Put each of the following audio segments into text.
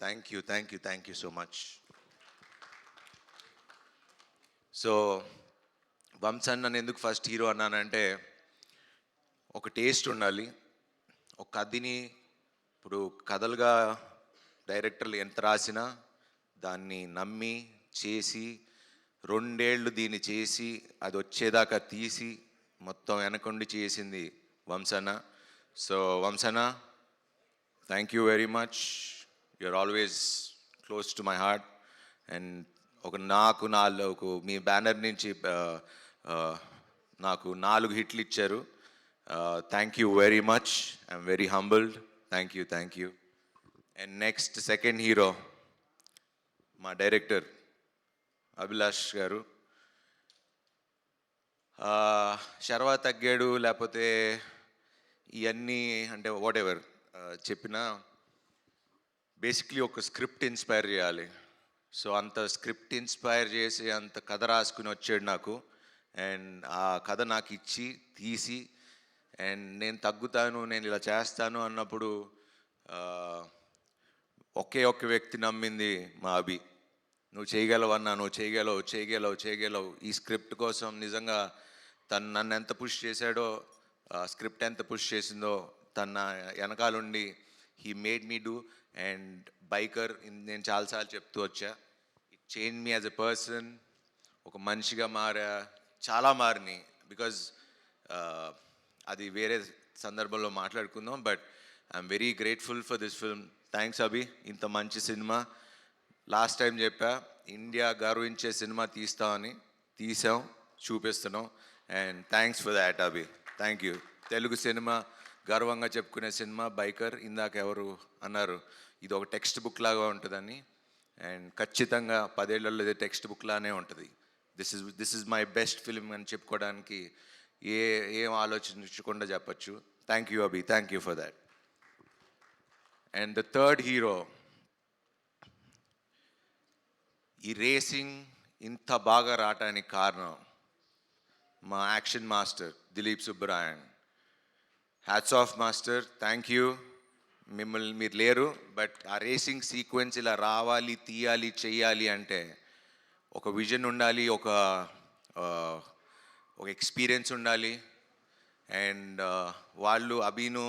Thank you so much. So వంశన్ నన్ను ఎందుకు ఫస్ట్ హీరో అన్నానంటే, ఒక టేస్ట్ ఉండాలి. ఒక కథని ఇప్పుడు కథలుగా డైరెక్టర్లు ఎంత రాసినా దాన్ని నమ్మి చేసి 2 ఏళ్ళు దీన్ని చేసి అది వచ్చేదాకా తీసి మొత్తం వెనకుండి చేసింది వంశన. సో వంశన, thank you very much. You're always close to my heart. And నాకు 4 మీ బ్యానర్ నుంచి నాకు 4 హిట్లు ఇచ్చారు. Thank you very much. I'm very humbled. Thank you. And next second hero మా డైరెక్టర్ అభిలాష్ గారు. శర్వా తగ్గాడు లేకపోతే ఇవన్నీ అంటే వాట్ ఎవర్ చెప్పినా బేసిక్లీ ఒక స్క్రిప్ట్ ఇన్స్పైర్ చేయాలి. సో అంత స్క్రిప్ట్ ఇన్స్పైర్ చేసి అంత కథ రాసుకుని వచ్చాడు నాకు. అండ్ ఆ కథ నాకు ఇచ్చి తీసి అండ్ నేను తగ్గుతాను, నేను ఇలా చేస్తాను అన్నప్పుడు ఒకే ఒక్క వ్యక్తి నమ్మింది మా అభి. నువ్వు చేయగలవన్నా, నువ్వు చేయగలవు. ఈ స్క్రిప్ట్ కోసం నిజంగా తను నన్ను ఎంత పుష్ చేశాడో, స్క్రిప్ట్ ఎంత పుష్ చేసిందో తన వెనకాలండి he made me do. And బైకర్ నేను చాలాసార్లు చెప్తూ వచ్చా, it change me as a person. ఒక మనిషిగా చాలా మారినాయి. బికాజ్ అది వేరే సందర్భంలో మాట్లాడుకుందాం. But I'm very grateful for this film. Thanks Abhi, ఇంత మంచి సినిమా. లాస్ట్ టైం చెప్పా, ఇండియా గర్వించే సినిమా తీస్తామని. తీసాం, చూపిస్తున్నాం. And thanks for that Abhi. Thank you. Telugu సినిమా గర్వంగా చెప్పుకునే సినిమా బైకర్. ఇందాక ఎవరు అన్నారు ఇది ఒక టెక్స్ట్ బుక్ లాగా ఉంటుందని. అండ్ ఖచ్చితంగా 10 ఏళ్లలో ఇది టెక్స్ట్ బుక్ లానే ఉంటుంది. This is my best film అని చెప్పుకోవడానికి ఏం ఆలోచించకుండా చెప్పచ్చు. Thank you Abhi, thank you for that. And the third hero, ఈ రేసింగ్ ఇంత బాగా రావటానికి కారణం మా action master Dilip Subbarayan. Hats off master, thank you. మిమ్మల్ని మీరు లేరు, బట్ ఆ రేసింగ్ సీక్వెన్స్ ఇలా రావాలి, తీయాలి, చెయ్యాలి అంటే ఒక విజన్ ఉండాలి, ఒక ఎక్స్పీరియన్స్ ఉండాలి. అండ్ వాళ్ళు అభిను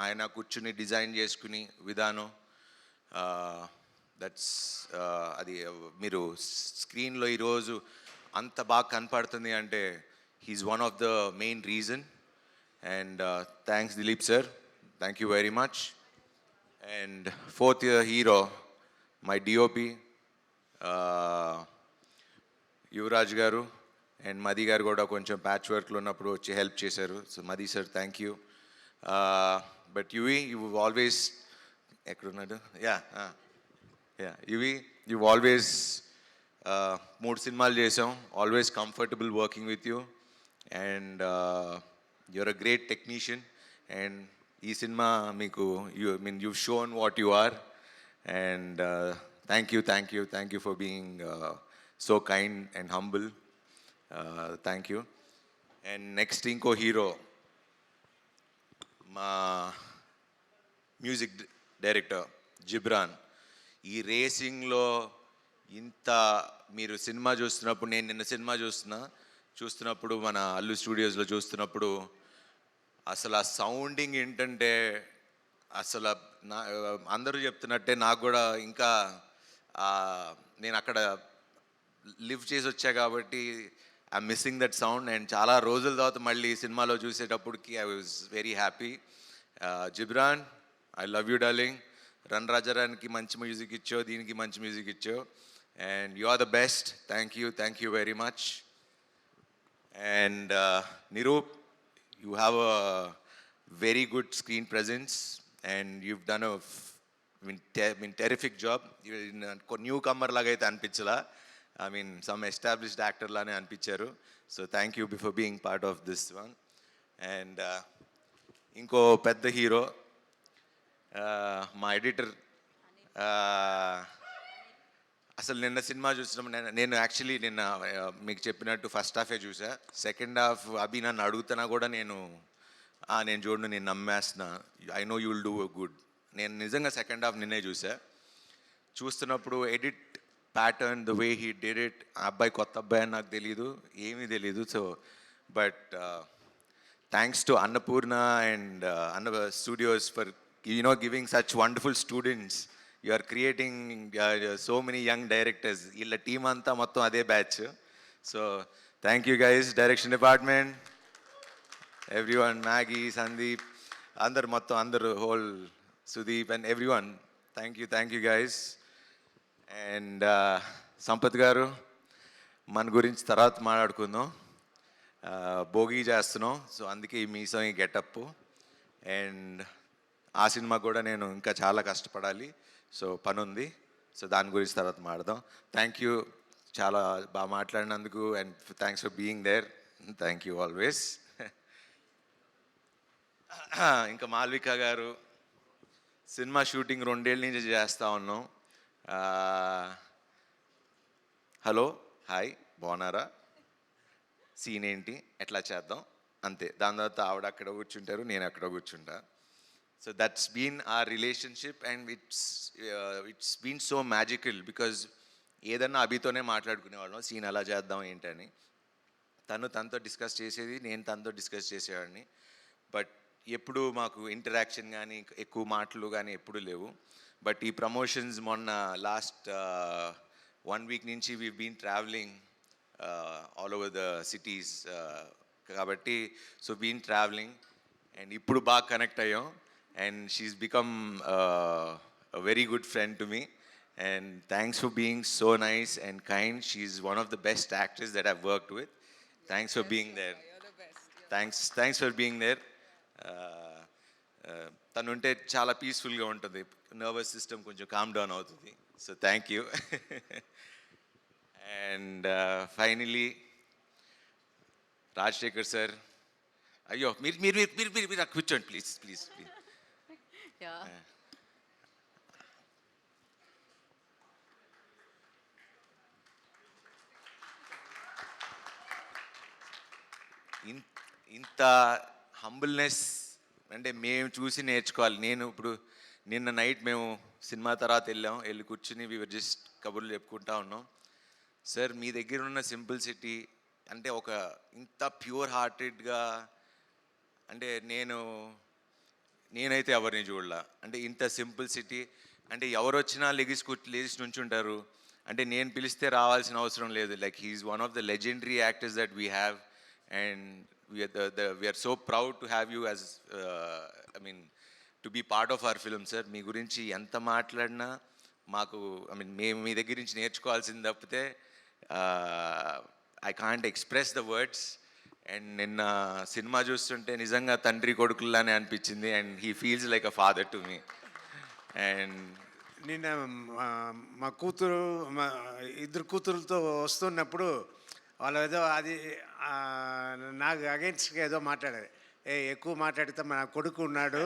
ఆయన కూర్చుని డిజైన్ చేసుకుని విధానం దట్స్ అది మీరు స్క్రీన్లో ఈరోజు అంత బాగా కనపడుతుంది అంటే he's one of the main reason. And thanks Dileep sir, thank you very much. And fourth hero my DOP Yuvraj garu. And మది గారు కూడా కొంచెం ప్యాచ్ వర్క్లో ఉన్నప్పుడు వచ్చి హెల్ప్ చేశారు. So Madhi sir, thank you. But you always ఎక్కడున్నాడు? యూ ఆల్వేస్ 3 సినిమాలు చేసాం. Always comfortable working with you. And you're a great technician. And ఈ సినిమా మీకు you shown what you are. And thank you for being so kind and humble. Thank you. And next ఇంకో hero మా music director Ghibran. ఈ రేసింగ్లో ఇంత మీరు cinema చూస్తున్నప్పుడు, నేను నిన్న సినిమా చూస్తున్నప్పుడు మన అల్లు స్టూడియోస్లో చూస్తున్నప్పుడు అసలు ఆ సౌండింగ్ ఏంటంటే అసలు అందరూ చెప్తున్నట్టే నాకు కూడా ఇంకా నేను అక్కడ లివ్ చేసి వచ్చా కాబట్టి I'm missing that sound. And చాలా రోజుల తర్వాత మళ్ళీ సినిమాలో చూసేటప్పటికి I was very happy. Ghibran, I love you darling. Run రాజారానికి మంచి మ్యూజిక్ ఇచ్చో, దీనికి మంచి మ్యూజిక్ ఇచ్చో. And you are the best. Thank you very much. And Niroop, you have a very good screen presence and you've done a terrific job. Newcomer లాగా అయితే అనిపించలా, some established actor లానే అనిపించారు. So thank you before being part of this one. And ఇంకో పెద్ద hero మా editor. అసలు నిన్న సినిమా చూసినప్పుడు నేను యాక్చువల్లీ నిన్న మీకు చెప్పినట్టు ఫస్ట్ హాఫే చూసా. సెకండ్ హాఫ్ అభి నన్ను అడుగుతున్నా కూడా నేను చూడను, నేను నమ్మేస్తున్నా. I know you will do good. నేను నిజంగా సెకండ్ హాఫ్ నిన్నే చూసా. చూస్తున్నప్పుడు edit pattern the way he did it, ఆ అబ్బాయి కొత్త అబ్బాయి అని నాకు తెలీదు, ఏమీ తెలీదు. So but thanks to Annapurna and Anna studios for giving such wonderful students. You are creating so many young directors. వీళ్ళ టీం అంతా మొత్తం అదే batch. So thank you guys, direction department, everyone, Maggie, Sandeep, అందరు మొత్తం అందరు, whole Sudeep and everyone. Thank you guys. And Sampath గారు, మన గురించి తర్వాత మాట్లాడుకుందాం. భోగి చేస్తున్నాం, సో అందుకే ఈ మీసం, ఈ గెటప్. అండ్ ఆ సినిమా కూడా నేను ఇంకా చాలా కష్టపడాలి, సో పని ఉంది. సో దాని గురించి తర్వాత మాట్లాడదాం. థ్యాంక్ యూ, చాలా బాగా మాట్లాడినందుకు, and thanks for being there. Thank you always. ఇంకా మాల్విక గారు, సినిమా షూటింగ్ 2 ఏళ్ళ నుంచి చేస్తూ ఉన్నాం. హలో, హాయ్, బాగున్నారా, సీన్ ఏంటి, ఎట్లా చేద్దాం, అంతే. దాని తర్వాత ఆవిడ అక్కడ కూర్చుంటారు, నేను అక్కడ కూర్చుంటా. So that's been our relationship and it's been so magical because ఏదన్నా అభితోనే మాట్లాడుకునేవాళ్ళం, సీన్ అలా చేద్దాం ఏంటని. తనతో డిస్కస్ చేసేది, నేను తనతో డిస్కస్ చేసేవాడిని. బట్ ఎప్పుడు మాకు ఇంటరాక్షన్ కానీ ఎక్కువ మాటలు కానీ ఎప్పుడు లేవు. బట్ ఈ ప్రమోషన్స్ మొన్న లాస్ట్ 1 వీక్ నుంచి we been travelling all over the cities. కాబట్టి సో బీన్ ట్రావెలింగ్ అండ్ ఇప్పుడు బాగా కనెక్ట్ అయ్యాం. And she's become very good friend to me. And thanks for being so nice and kind. She's one of the best actors that I've worked with. Thanks for being there. Thanks for being there. తను ఉంటే చాలా పీస్ఫుల్గా ఉంటుంది, nervous system కొంచెం calm down అవుతుంది. So thank you. And finally Rajasekhar sir, అయ్యో మీరు మీరు మీరు మీరు మీరు కూర్చోండి ప్లీజ్ ప్లీజ్ ప్లీజ్. ఇంత హంబుల్నెస్ అంటే మేము చూసి నేర్చుకోవాలి. నేను ఇప్పుడు నిన్న నైట్ మేము సినిమా తర్వాత వెళ్ళి కూర్చుని వీ జస్ట్ కబుర్లు చెప్పుకుంటా ఉన్నాం. సార్ మీ దగ్గర ఉన్న సింపుల్సిటీ అంటే ఒక ఇంత ప్యూర్ హార్టెడ్గా, అంటే నేనైతే ఎవరిని చూడలా. అంటే ఇంత సింపుల్సిటీ, అంటే ఎవరు వచ్చినా లేచి నుంచుంటారు. అంటే నేను పిలిస్తే రావాల్సిన అవసరం లేదు. Like he's one of the legendary actors that we have. And we are so proud to have you as to be part of our film, sir. మీ గురించి ఎంత మాట్లాడినా మాకు మేము మీ దగ్గర నుంచి నేర్చుకోవాల్సింది తప్పితే I can't express the words. And నిన్న సినిమా చూస్తుంటే నిజంగా తండ్రి కొడుకుల్లానే అనిపించింది. And he feels like a father to me. And నిన్న మా కూతురు, మా ఇద్దరు కూతురులతో వస్తున్నప్పుడు వాళ్ళు ఏదో అది నాకు అగెన్స్ట్గా ఏదో మాట్లాడారు. ఎక్కువ మాట్లాడితే మన కొడుకు ఉన్నాడు,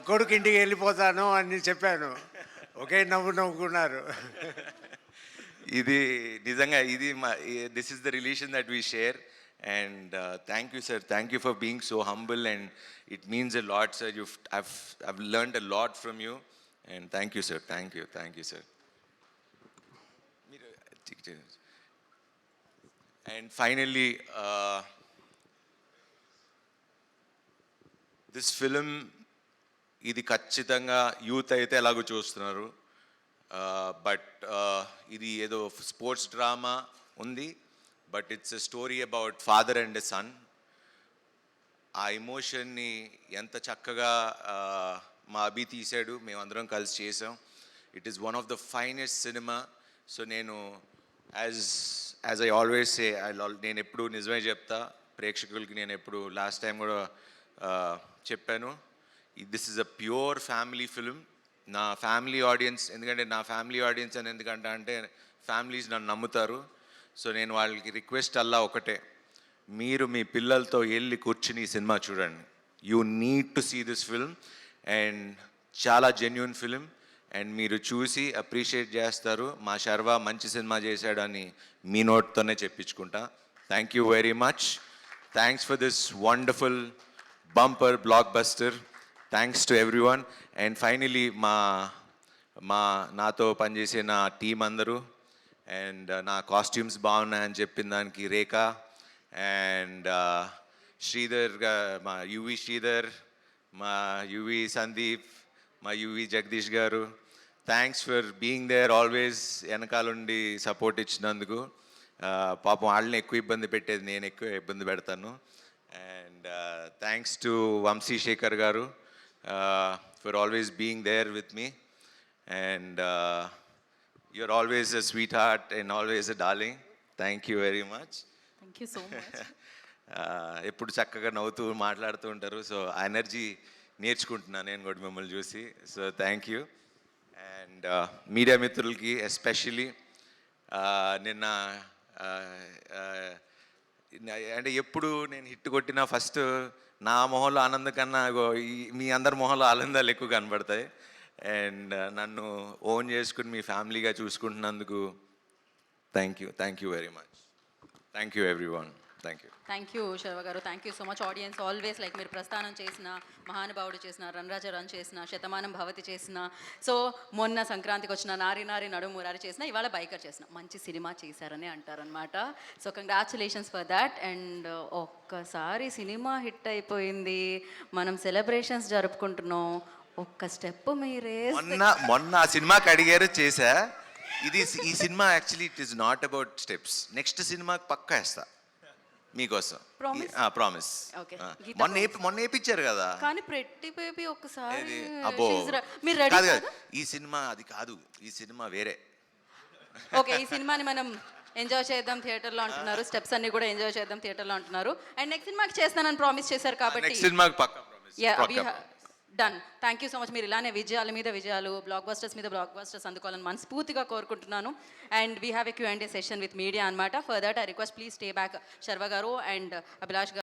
కొడుకు ఇంటికి వెళ్ళిపోతాను అని చెప్పాను. ఒకే నవ్వుకున్నారు. ఇది నిజంగా this is the relation that we share. And thank you sir, thank you for being so humble and it means a lot sir. I've learned a lot from you and thank you sir, thank you sir. And finally, this film, ఇది ఖచ్చితంగా youth అయితే ఎలాగో చూస్తున్నారు. But ఇది ఏదో sports drama ఉంది, but it's a story about father and a son. ఆ ఎమోషన్ని ఎంత చక్కగా మా అభి తీశాడు, మేమందరం కలిసి చేసాం. It is one of the finest cinema. So నేను యాజ్ ఐ ఆల్వేస్ సే, నేను ఎప్పుడు నిజమే చెప్తా ప్రేక్షకులకి. నేను ఎప్పుడు లాస్ట్ టైం కూడా చెప్పాను, this is a pure family film. నా ఫ్యామిలీ ఆడియన్స్, ఎందుకంటే నా ఫ్యామిలీ ఆడియన్స్ అని ఎందుకంటే ఫ్యామిలీస్ నన్ను నమ్ముతారు. సో నేను వాళ్ళకి రిక్వెస్ట్ అల్లా ఒకటే, మీరు మీ పిల్లలతో వెళ్ళి కూర్చుని ఈ సినిమా చూడండి. You need to see this film. And చాలా జెన్యూన్ ఫిలిం. అండ్ మీరు చూసి అప్రిషియేట్ చేస్తారు. మా శర్వా మంచి సినిమా చేశాడని మీ నోట్తోనే చెప్పించుకుంటా. Thank you very much. Thanks for this wonderful bumper blockbuster. Thanks to everyone. And finally మా నాతో పనిచేసే నా టీం అందరూ, అండ్ నా కాస్ట్యూమ్స్ బాగున్నాయని చెప్పిన దానికి రేఖ, అండ్ శ్రీధర్ మా యువి శ్రీధర్, మా యువి సందీప్, మా UV Jagadish garu, thanks for being there always, వెనకాలండి సపోర్ట్ ఇచ్చినందుకు. పాపం వాళ్ళని ఎక్కువ ఇబ్బంది పెట్టేది నేను ఎక్కువ ఇబ్బంది పెడతాను. And thanks to Vamsi Shekar garu for always being there with me. And you're always a sweetheart and always a darling. Thank you very much. Thank you so much. ఎప్పుడు చక్కగా నవ్వుతూ మాట్లాడుతూ ఉంటారు. సో ఆ ఎనర్జీ నేర్చుకుంటున్నాను నేను కూడా మిమ్మల్ని చూసి. So thank you. And media మిత్రులకి ఎస్పెషలీ నిన్న అంటే ఎప్పుడు నేను హిట్ కొట్టినా ఫస్ట్ నా మొహంలో ఆనందం కన్నా మీ అందరి మొహంలో ఆనందాలు ఎక్కువ కనబడతాయి. అండ్ నన్ను ఓన్ చేసుకుని మీ ఫ్యామిలీగా చూసుకుంటున్నందుకు thank you very much. Thank you everyone. Thank you. Thank you Sharwa garu. Thank you so much. Audiences always like మీరు ప్రస్థానం చేసిన, మహానుభావుడు చేసిన, రన్రాజ రన్ చేసిన, శతమానం భవతి చేసిన, సో మొన్న సంక్రాంతికి వచ్చిన నారి నారి నడుమురారి చేసిన, ఇవాళ బైకర్ చేసిన, మంచి సినిమా చేశారని అంటారనమాట. So congratulations for that. And ఒక్కసారి సినిమా హిట్ అయిపోయింది, మనం సెలబ్రేషన్స్ జరుపుకుంటున్నాం. ఒక్క స్టెప్ మీరే మొన్న ఆ సినిమాకి అడిగారు చేశా. ఈ cinema actually it is not about steps. Next సినిమాకి పక్కా వేస్తా మీకోసం. ప్రామిస్. Okay. మొన్న వేయించారు కదా. కానీ ప్రెట్టి బేబీ ఒక్కసారి అబ్బో మీరు రెడీ కాదు కాదు, ఈ సినిమా అది కాదు, ఈ సినిమా వేరే. ఓకే, ఈ సినిమాని మనం ఎంజాయ్ చేద్దాం థియేటర్లో అంటున్నారు, స్టెప్స్ అన్ని కూడా ఎంజాయ్ చేద్దాం థియేటర్లో అంటున్నారు. అండ్ నెక్స్ట్ సినిమాకి చేస్తానని ప్రామిస్ చేశారు కాబట్టి నెక్స్ట్ సినిమాకి పక్కా promise. Done. Thank you so much. మీరు ఇలానే విజయాల మీద విజయాలు, బ్లాక్ బస్టర్స్ మీద బ్లాక్ బస్టర్స్ అందుకోవాలని మనస్ఫూర్తిగా కోరుకుంటున్నాను. And we have a Q&A session with media అనమాట. For that I request please stay back Sharva garu and Abhilash గారు.